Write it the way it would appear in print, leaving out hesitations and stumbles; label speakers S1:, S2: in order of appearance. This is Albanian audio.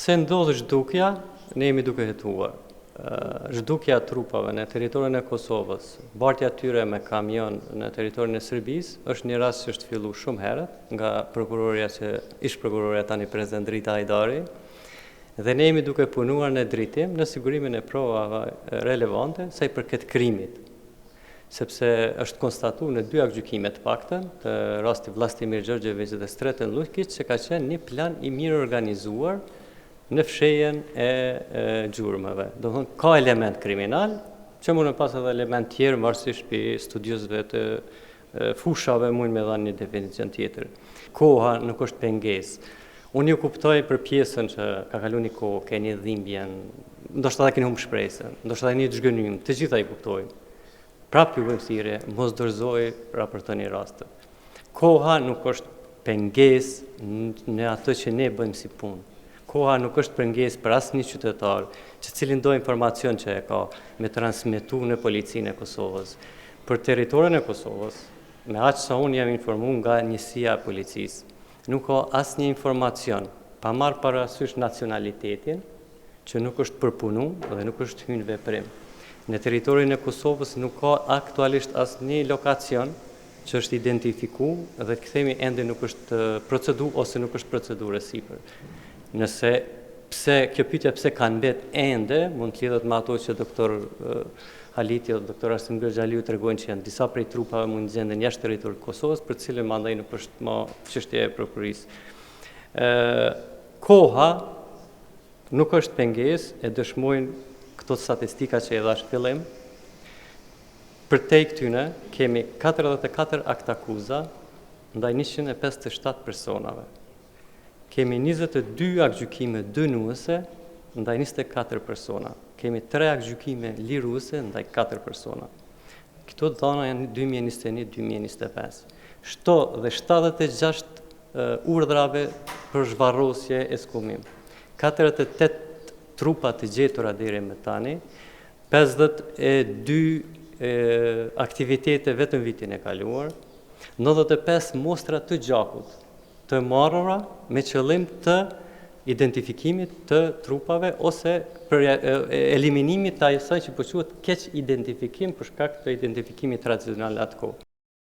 S1: Se ndodhë zhdukja, ne jemi duke hetuar. Zhdukja trupave në teritorin e Kosovës, bartja tyre me kamion në teritorin e Serbisë, është një rast që është fillu shumë herët nga prokuroria që ish prokuroria tani prezident Drita Hajdari, dhe ne jemi duke punuar në drejtim në sigurimin e provave relevante sa i përket krimit, sepse është konstatuar në 2 aktgjykime të paktën, të rasti Vlastimir Gjorgjević dhe Sreten Lukić, që ka qenë një plan i mirë organizuar në fshehjen e gjurmëve. Do të thonë, ka element kriminal, që mund të pas edhe element tjerë, varësisht për studiosëve të fushave, mund me dhanë një definicion tjetër. Koha nuk është pengesë. Unë ju kuptoj për pjesën që ka kalu një kohë, ke një dhimbjen, ndoshta edhe keni humbur shpresën, ndoshta edhe një zhgënjym, të gjitha i kuptoj. Prapë ju bëjmë thirrje, mos dorëzoj raportoni rastet. Koha nuk është pengesë në atë që ne bëjmë si punë. Koha nuk është pengesë për asnjë qytetar, që cilin do informacion që e ka me transmetu në policinë e Kosovës. Për teritorin e Kosovës, me aq sa unë jam informuar nga njësia e policisë, nuk ka asnjë informacion pa marrë parasysh nacionalitetin, që nuk është përpunu dhe nuk është hyrë në veprim. Në teritorin e Kosovës nuk ka aktualisht asnjë lokacion që është identifikuar dhe kthemi ende nuk është procedur ose nuk është procedurë e sipër. Nëse kjo pyetje pse kanë mbet ende, mund të lidhet me ato që doktor Haliti dhe doktor Arsimir Xhaliu tregojnë që janë disa prej trupave mund të gjenden jashtë territorit të Kosovës, për të cilën mandej nuk është më çështje e prokurisë. Koha nuk është pengesë, e dëshmojnë këto statistika që e dhash fillim. Përtej këtyne kemi 44 akt akuza ndaj 157 personave. Kemi 22 aktgjykime dënuese ndaj 24 persona. Kemi 3 aktgjykime liruese ndaj 4 persona. Këto dhana janë 2021-2025. Shto dhe 76 urdhrave për zhvarrosje e skumim. 48 trupa të gjetura deri më tani, 52 aktivitete vetëm vitin e kaluar, 95 mostra të gjakut të marrura me qëllim të identifikimit të trupave ose për eliminimit të asaj që po quhet keq identifikim për shkak të identifikimit tradicional atë kohë.